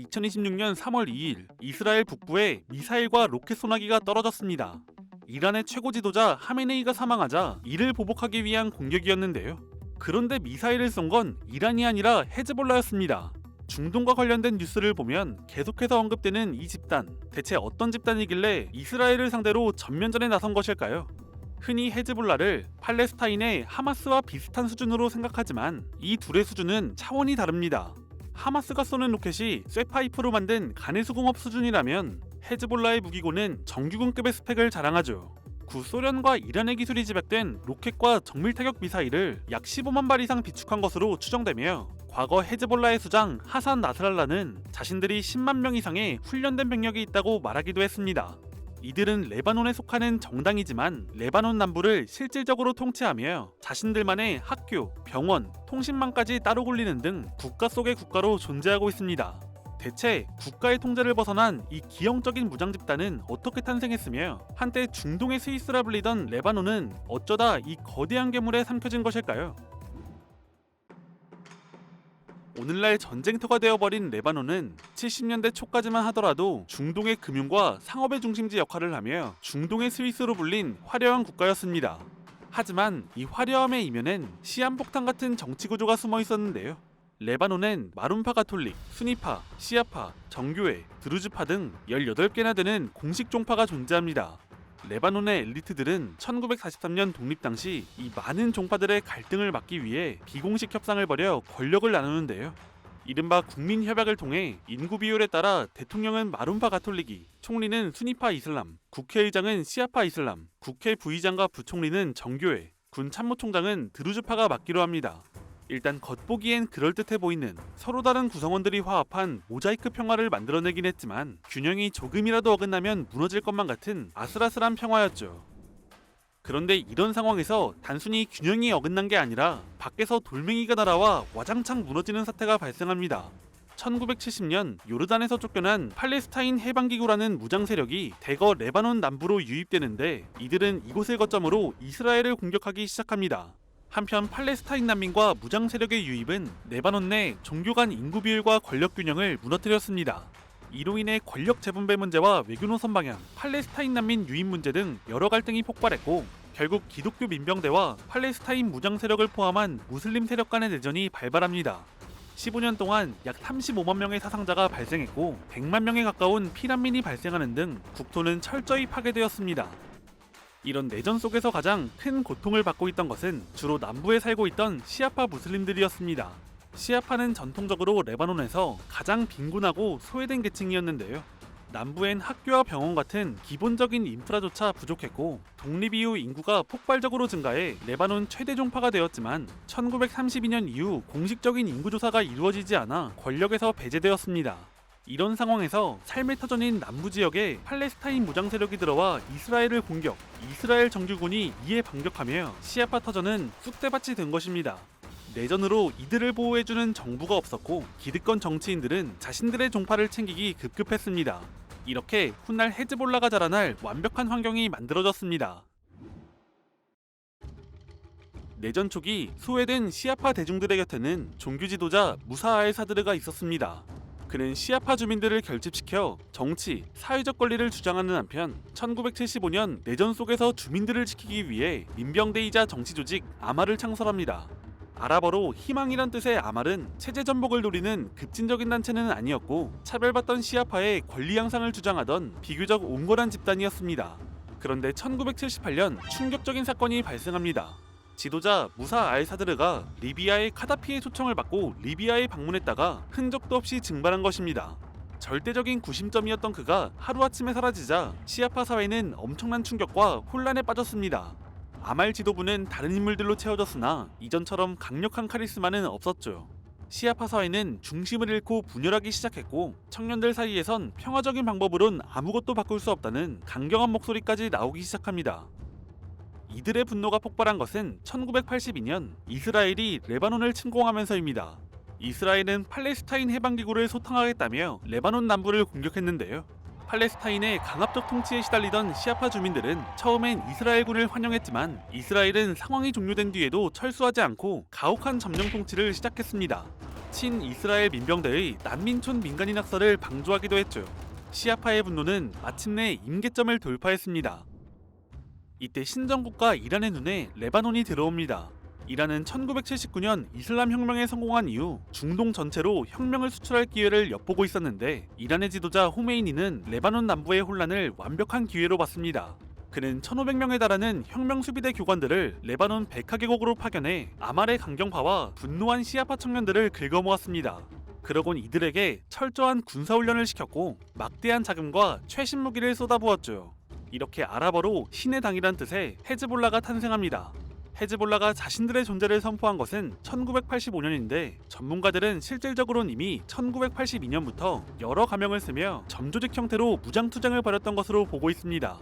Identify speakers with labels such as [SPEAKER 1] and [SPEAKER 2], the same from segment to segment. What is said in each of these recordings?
[SPEAKER 1] 2026년 3월 2일 이스라엘 북부에 미사일과 로켓 소나기가 떨어졌습니다. 이란의 최고 지도자 하메네이가 사망하자 이를 보복하기 위한 공격이었는데요. 그런데 미사일을 쏜 건 이란이 아니라 헤즈볼라였습니다. 중동과 관련된 뉴스를 보면 계속해서 언급되는 이 집단, 대체 어떤 집단이길래 이스라엘을 상대로 전면전에 나선 것일까요? 흔히 헤즈볼라를 팔레스타인의 하마스와 비슷한 수준으로 생각하지만 이 둘의 수준은 차원이 다릅니다. 하마스가 쏘는 로켓이 쇠파이프로 만든 가내수공업 수준이라면 헤즈볼라의 무기고는 정규군급의 스펙을 자랑하죠. 구소련과 이란의 기술이 집약된 로켓과 정밀타격 미사일을 약 15만 발 이상 비축한 것으로 추정되며 과거 헤즈볼라의 수장 하산 나스랄라는 자신들이 10만 명 이상의 훈련된 병력이 있다고 말하기도 했습니다. 이들은 레바논에 속하는 정당이지만 레바논 남부를 실질적으로 통치하며 자신들만의 학교, 병원, 통신망까지 따로 굴리는 등 국가 속의 국가로 존재하고 있습니다. 대체 국가의 통제를 벗어난 이 기형적인 무장 집단은 어떻게 탄생했으며 한때 중동의 스위스라 불리던 레바논은 어쩌다 이 거대한 괴물에 삼켜진 것일까요? 오늘날 전쟁터가 되어버린 레바논은 70년대 초까지만 하더라도 중동의 금융과 상업의 중심지 역할을 하며 중동의 스위스로 불린 화려한 국가였습니다. 하지만 이 화려함의 이면엔 시한폭탄 같은 정치 구조가 숨어 있었는데요. 레바논엔 마룬파 가톨릭, 수니파, 시아파, 정교회, 드루즈파 등 18개나 되는 공식 종파가 존재합니다. 레바논의 엘리트들은 1943년 독립 당시 이 많은 종파들의 갈등을 막기 위해 비공식 협상을 벌여 권력을 나누는데요. 이른바 국민협약을 통해 인구 비율에 따라 대통령은 마룬파 가톨릭이, 총리는 수니파 이슬람, 국회의장은 시아파 이슬람, 국회 부의장과 부총리는 정교회, 군 참모총장은 드루즈파가 맡기로 합니다. 일단 겉보기엔 그럴듯해 보이는 서로 다른 구성원들이 화합한 모자이크 평화를 만들어내긴 했지만 균형이 조금이라도 어긋나면 무너질 것만 같은 아슬아슬한 평화였죠. 그런데 이런 상황에서 단순히 균형이 어긋난 게 아니라 밖에서 돌멩이가 날아와 와장창 무너지는 사태가 발생합니다. 1970년 요르단에서 쫓겨난 팔레스타인 해방기구라는 무장 세력이 대거 레바논 남부로 유입되는데 이들은 이곳을 거점으로 이스라엘을 공격하기 시작합니다. 한편 팔레스타인 난민과 무장 세력의 유입은 레바논 내 종교 간 인구 비율과 권력 균형을 무너뜨렸습니다. 이로 인해 권력 재분배 문제와 외교 노선 방향, 팔레스타인 난민 유입 문제 등 여러 갈등이 폭발했고 결국 기독교 민병대와 팔레스타인 무장 세력을 포함한 무슬림 세력 간의 내전이 발발합니다. 15년 동안 약 35만 명의 사상자가 발생했고 100만 명에 가까운 피난민이 발생하는 등 국토는 철저히 파괴되었습니다. 이런 내전 속에서 가장 큰 고통을 받고 있던 것은 주로 남부에 살고 있던 시아파 무슬림들이었습니다. 시아파는 전통적으로 레바논에서 가장 빈곤하고 소외된 계층이었는데요. 남부엔 학교와 병원 같은 기본적인 인프라조차 부족했고 독립 이후 인구가 폭발적으로 증가해 레바논 최대 종파가 되었지만 1932년 이후 공식적인 인구조사가 이루어지지 않아 권력에서 배제되었습니다. 이런 상황에서 삶의 터전인 남부 지역에 팔레스타인 무장 세력이 들어와 이스라엘을 공격, 이스라엘 정규군이 이에 반격하며 시아파 터전은 쑥대밭이 된 것입니다. 내전으로 이들을 보호해주는 정부가 없었고 기득권 정치인들은 자신들의 종파를 챙기기 급급했습니다. 이렇게 훗날 헤즈볼라가 자라날 완벽한 환경이 만들어졌습니다. 내전 초기 소외된 시아파 대중들의 곁에는 종교 지도자 무사 알사드르가 있었습니다. 그는 시아파 주민들을 결집시켜 정치, 사회적 권리를 주장하는 한편 1975년 내전 속에서 주민들을 지키기 위해 민병대이자 정치조직 아말을 창설합니다. 아랍어로 희망이란 뜻의 아말은 체제 전복을 노리는 급진적인 단체는 아니었고 차별받던 시아파의 권리 향상을 주장하던 비교적 온건한 집단이었습니다. 그런데 1978년 충격적인 사건이 발생합니다. 지도자 무사 알사드르가 리비아의 카다피의 초청을 받고 리비아에 방문했다가 흔적도 없이 증발한 것입니다. 절대적인 구심점이었던 그가 하루아침에 사라지자 시아파 사회는 엄청난 충격과 혼란에 빠졌습니다. 아말 지도부는 다른 인물들로 채워졌으나 이전처럼 강력한 카리스마는 없었죠. 시아파 사회는 중심을 잃고 분열하기 시작했고 청년들 사이에선 평화적인 방법으론 아무것도 바꿀 수 없다는 강경한 목소리까지 나오기 시작합니다. 이들의 분노가 폭발한 것은 1982년 이스라엘이 레바논을 침공하면서입니다. 이스라엘은 팔레스타인 해방기구를 소탕하겠다며 레바논 남부를 공격했는데요. 팔레스타인의 강압적 통치에 시달리던 시아파 주민들은 처음엔 이스라엘군을 환영했지만 이스라엘은 상황이 종료된 뒤에도 철수하지 않고 가혹한 점령 통치를 시작했습니다. 친이스라엘 민병대의 난민촌 민간인 학살을 방조하기도 했죠. 시아파의 분노는 마침내 임계점을 돌파했습니다. 이때 신정국가 이란의 눈에 레바논이 들어옵니다. 이란은 1979년 이슬람 혁명에 성공한 이후 중동 전체로 혁명을 수출할 기회를 엿보고 있었는데 이란의 지도자 호메이니는 레바논 남부의 혼란을 완벽한 기회로 봤습니다. 그는 1500명에 달하는 혁명 수비대 교관들을 레바논 백하계곡으로 파견해 아말의 강경파와 분노한 시아파 청년들을 긁어모았습니다. 그러곤 이들에게 철저한 군사훈련을 시켰고 막대한 자금과 최신 무기를 쏟아부었죠. 이렇게 아랍어로 신의 당이란 뜻의 헤즈볼라가 탄생합니다. 헤즈볼라가 자신들의 존재를 선포한 것은 1985년인데 전문가들은 실질적으로는 이미 1982년부터 여러 가명을 쓰며 점조직 형태로 무장투쟁을 벌였던 것으로 보고 있습니다.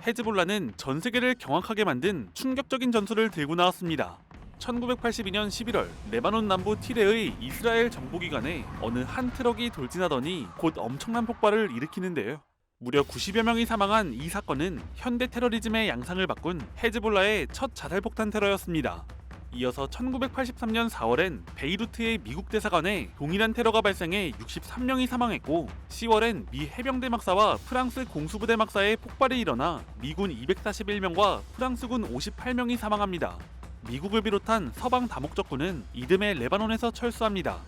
[SPEAKER 1] 헤즈볼라는 전 세계를 경악하게 만든 충격적인 전술을 들고 나왔습니다. 1982년 11월 레바논 남부 티레의 이스라엘 정보기관에 어느 한 트럭이 돌진하더니 곧 엄청난 폭발을 일으키는데요. 무려 90여 명이 사망한 이 사건은 현대 테러리즘의 양상을 바꾼 헤즈볼라의 첫 자살폭탄 테러였습니다. 이어서 1983년 4월엔 베이루트의 미국 대사관에 동일한 테러가 발생해 63명이 사망했고 10월엔 미 해병대 막사와 프랑스 공수부대 막사의 폭발이 일어나 미군 241명과 프랑스군 58명이 사망합니다. 미국을 비롯한 서방 다목적군은 이듬해 레바논에서 철수합니다.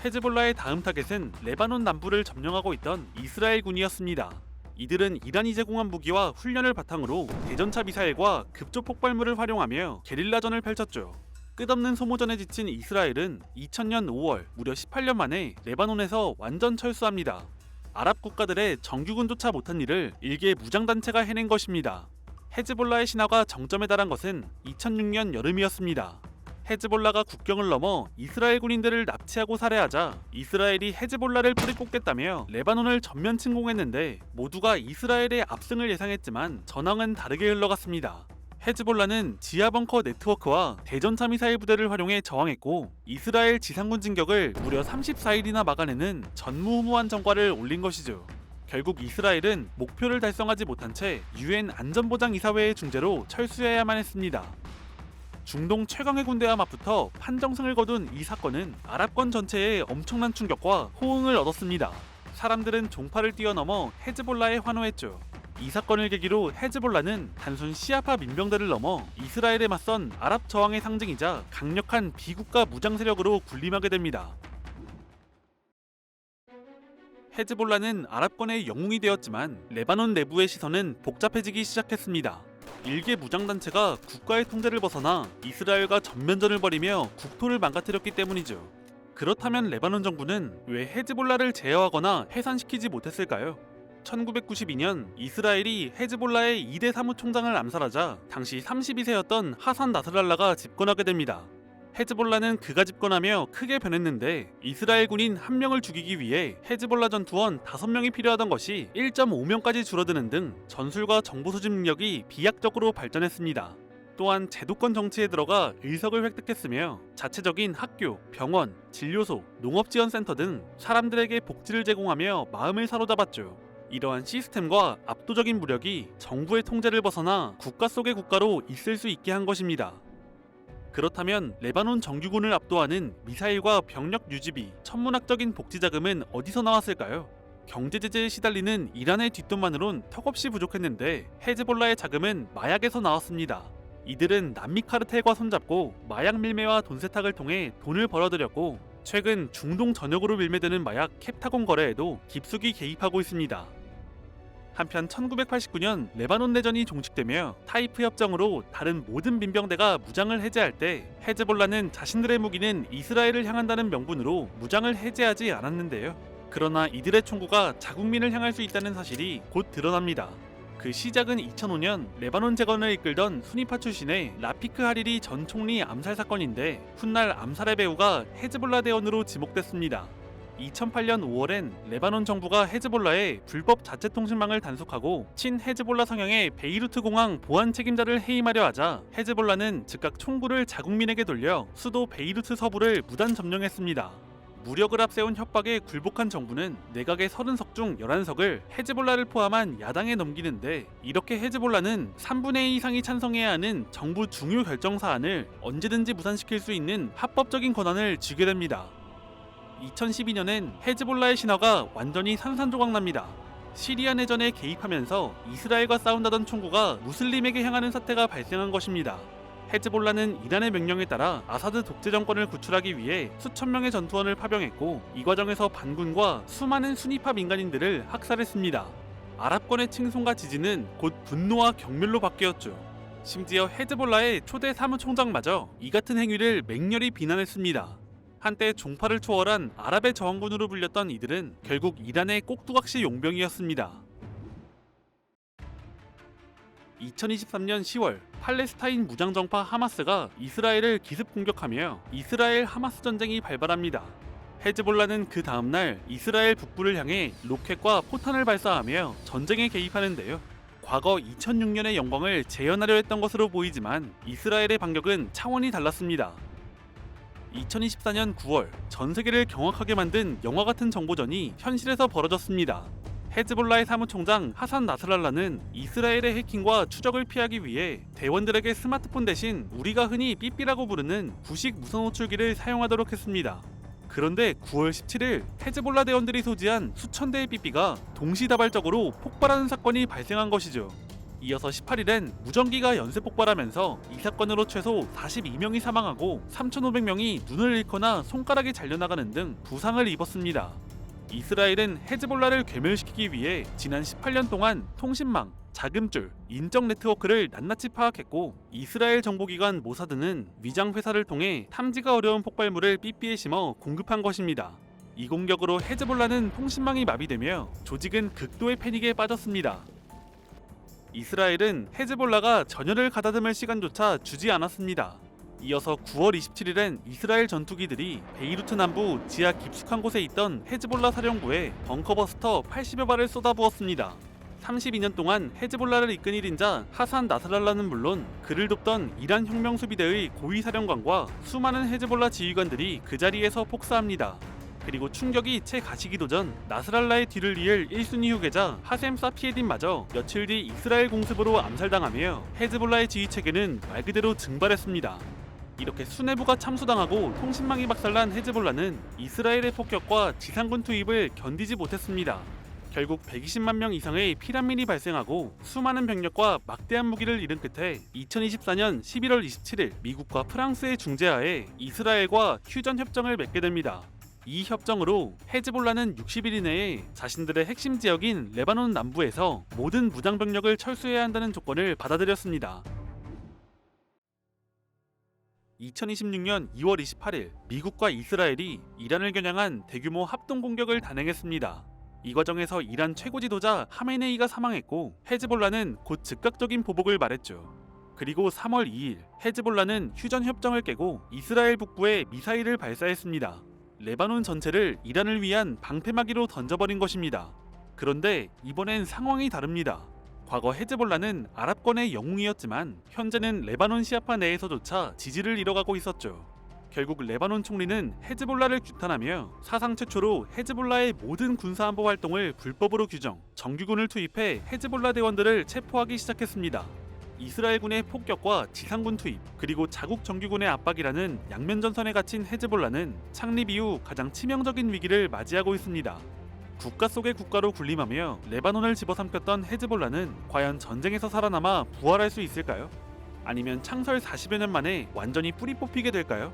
[SPEAKER 1] 헤즈볼라의 다음 타겟은 레바논 남부를 점령하고 있던 이스라엘군이었습니다. 이들은 이란이 제공한 무기와 훈련을 바탕으로 대전차 미사일과 급조 폭발물을 활용하며 게릴라전을 펼쳤죠. 끝없는 소모전에 지친 이스라엘은 2000년 5월 무려 18년 만에 레바논에서 완전 철수합니다. 아랍 국가들의 정규군조차 못한 일을 일개 무장단체가 해낸 것입니다. 헤즈볼라의 신화가 정점에 달한 것은 2006년 여름이었습니다. 헤즈볼라가 국경을 넘어 이스라엘 군인들을 납치하고 살해하자 이스라엘이 헤즈볼라를 뿌리뽑겠다며 레바논을 전면 침공했는데 모두가 이스라엘의 압승을 예상했지만 전황은 다르게 흘러갔습니다. 헤즈볼라는 지하벙커 네트워크와 대전차 미사일 부대를 활용해 저항했고 이스라엘 지상군 진격을 무려 34일이나 막아내는 전무후무한 성과를 올린 것이죠. 결국 이스라엘은 목표를 달성하지 못한 채 UN 안전보장이사회의 중재로 철수해야만 했습니다. 중동 최강의 군대와 맞붙어 판정승을 거둔 이 사건은 아랍권 전체에 엄청난 충격과 호응을 얻었습니다. 사람들은 종파를 뛰어넘어 헤즈볼라에 환호했죠. 이 사건을 계기로 헤즈볼라는 단순 시아파 민병대를 넘어 이스라엘에 맞선 아랍 저항의 상징이자 강력한 비국가 무장 세력으로 군림하게 됩니다. 헤즈볼라는 아랍권의 영웅이 되었지만 레바논 내부의 시선은 복잡해지기 시작했습니다. 일개 무장단체가 국가의 통제를 벗어나 이스라엘과 전면전을 벌이며 국토를 망가뜨렸기 때문이죠. 그렇다면 레바논 정부는 왜 헤즈볼라를 제어하거나 해산시키지 못했을까요? 1992년 이스라엘이 헤즈볼라의 2대 사무총장을 암살하자 당시 32세였던 하산 나스랄라가 집권하게 됩니다. 헤즈볼라는 그가 집권하며 크게 변했는데 이스라엘 군인 1명을 죽이기 위해 헤즈볼라 전투원 5명이 필요하던 것이 1.5명까지 줄어드는 등 전술과 정보 수집 능력이 비약적으로 발전했습니다. 또한 제도권 정치에 들어가 의석을 획득했으며 자체적인 학교, 병원, 진료소, 농업지원센터 등 사람들에게 복지를 제공하며 마음을 사로잡았죠. 이러한 시스템과 압도적인 무력이 정부의 통제를 벗어나 국가 속의 국가로 있을 수 있게 한 것입니다. 그렇다면 레바논 정규군을 압도하는 미사일과 병력 유지비, 천문학적인 복지 자금은 어디서 나왔을까요? 경제 제재에 시달리는 이란의 뒷돈만으론 턱없이 부족했는데 헤즈볼라의 자금은 마약에서 나왔습니다. 이들은 남미 카르텔과 손잡고 마약 밀매와 돈 세탁을 통해 돈을 벌어들였고 최근 중동 전역으로 밀매되는 마약 캡타곤 거래에도 깊숙이 개입하고 있습니다. 한편 1989년 레바논 내전이 종식되며 타이프 협정으로 다른 모든 민병대가 무장을 해제할 때 헤즈볼라는 자신들의 무기는 이스라엘을 향한다는 명분으로 무장을 해제하지 않았는데요. 그러나 이들의 총구가 자국민을 향할 수 있다는 사실이 곧 드러납니다. 그 시작은 2005년 레바논 재건을 이끌던 순위파 출신의 라피크 하리리 전 총리 암살 사건인데 훗날 암살의 배후가 헤즈볼라 대원으로 지목됐습니다. 2008년 5월엔 레바논 정부가 헤즈볼라의 불법 자체 통신망을 단속하고 친 헤즈볼라 성향의 베이루트 공항 보안 책임자를 해임하려 하자 헤즈볼라는 즉각 총구를 자국민에게 돌려 수도 베이루트 서부를 무단 점령했습니다. 무력을 앞세운 협박에 굴복한 정부는 내각의 30석 중 11석을 헤즈볼라를 포함한 야당에 넘기는데, 이렇게 헤즈볼라는 3분의 2 이상이 찬성해야 하는 정부 중요 결정 사안을 언제든지 무산시킬 수 있는 합법적인 권한을 쥐게 됩니다. 2012년엔 헤즈볼라의 신화가 완전히 산산조각납니다. 시리아 내전에 개입하면서 이스라엘과 싸운다던 총구가 무슬림에게 향하는 사태가 발생한 것입니다. 헤즈볼라는 이란의 명령에 따라 아사드 독재 정권을 구출하기 위해 수천 명의 전투원을 파병했고, 이 과정에서 반군과 수많은 순위파 민간인들을 학살했습니다. 아랍권의 칭송과 지지는 곧 분노와 경멸로 바뀌었죠. 심지어 헤즈볼라의 초대 사무총장마저 이 같은 행위를 맹렬히 비난했습니다. 한때 종파를 초월한 아랍의 저항군으로 불렸던 이들은 결국 이란의 꼭두각시 용병이었습니다. 2023년 10월 팔레스타인 무장정파 하마스가 이스라엘을 기습 공격하며 이스라엘 하마스 전쟁이 발발합니다. 헤즈볼라는 그 다음날 이스라엘 북부를 향해 로켓과 포탄을 발사하며 전쟁에 개입하는데요. 과거 2006년의 영광을 재현하려 했던 것으로 보이지만 이스라엘의 반격은 차원이 달랐습니다. 2024년 9월 전 세계를 경악하게 만든 영화 같은 정보전이 현실에서 벌어졌습니다. 헤즈볼라의 사무총장 하산 나스랄라는 이스라엘의 해킹과 추적을 피하기 위해 대원들에게 스마트폰 대신 우리가 흔히 삐삐라고 부르는 구식 무선 호출기를 사용하도록 했습니다. 그런데 9월 17일 헤즈볼라 대원들이 소지한 수천 대의 삐삐가 동시다발적으로 폭발하는 사건이 발생한 것이죠. 이어서 18일엔 무전기가 연쇄 폭발하면서 이 사건으로 최소 42명이 사망하고 3,500명이 눈을 잃거나 손가락이 잘려나가는 등 부상을 입었습니다. 이스라엘은 헤즈볼라를 괴멸시키기 위해 지난 18년 동안 통신망, 자금줄, 인적 네트워크를 낱낱이 파악했고, 이스라엘 정보기관 모사드는 위장 회사를 통해 탐지가 어려운 폭발물을 삐삐에 심어 공급한 것입니다. 이 공격으로 헤즈볼라는 통신망이 마비되며 조직은 극도의 패닉에 빠졌습니다. 이스라엘은 헤즈볼라가 전열을 가다듬을 시간조차 주지 않았습니다. 이어서 9월 27일엔 이스라엘 전투기들이 베이루트 남부 지하 깊숙한 곳에 있던 헤즈볼라 사령부에 벙커버스터 80여 발을 쏟아부었습니다. 32년 동안 헤즈볼라를 이끈 1인자 하산 나스랄라는 물론 그를 돕던 이란 혁명수비대의 고위사령관과 수많은 헤즈볼라 지휘관들이 그 자리에서 폭사합니다. 그리고 충격이 채 가시기도 전 나스랄라의 뒤를 이을 1순위 후계자 하셈 사피에딘마저 며칠 뒤 이스라엘 공습으로 암살당하며 헤즈볼라의 지휘체계는 말 그대로 증발했습니다. 이렇게 수뇌부가 참수당하고 통신망이 박살난 헤즈볼라는 이스라엘의 폭격과 지상군 투입을 견디지 못했습니다. 결국 120만 명 이상의 피난민이 발생하고 수많은 병력과 막대한 무기를 잃은 끝에 2024년 11월 27일 미국과 프랑스의 중재하에 이스라엘과 휴전 협정을 맺게 됩니다. 이 협정으로 헤즈볼라는 60일 이내에 자신들의 핵심 지역인 레바논 남부에서 모든 무장 병력을 철수해야 한다는 조건을 받아들였습니다. 2026년 2월 28일 미국과 이스라엘이 이란을 겨냥한 대규모 합동 공격을 단행했습니다. 이 과정에서 이란 최고 지도자 하메네이가 사망했고, 헤즈볼라는 곧 즉각적인 보복을 말했죠. 그리고 3월 2일 헤즈볼라는 휴전 협정을 깨고 이스라엘 북부에 미사일을 발사했습니다. 레바논 전체를 이란을 위한 방패막이로 던져버린 것입니다. 그런데 이번엔 상황이 다릅니다. 과거 헤즈볼라는 아랍권의 영웅이었지만 현재는 레바논 시아파 내에서조차 지지를 잃어가고 있었죠. 결국 레바논 총리는 헤즈볼라를 규탄하며 사상 최초로 헤즈볼라의 모든 군사안보 활동을 불법으로 규정, 정규군을 투입해 헤즈볼라 대원들을 체포하기 시작했습니다. 이스라엘군의 폭격과 지상군 투입, 그리고 자국 정규군의 압박이라는 양면 전선에 갇힌 헤즈볼라는 창립 이후 가장 치명적인 위기를 맞이하고 있습니다. 국가 속의 국가로 군림하며 레바논을 집어삼켰던 헤즈볼라는 과연 전쟁에서 살아남아 부활할 수 있을까요? 아니면 창설 40여 년 만에 완전히 뿌리 뽑히게 될까요?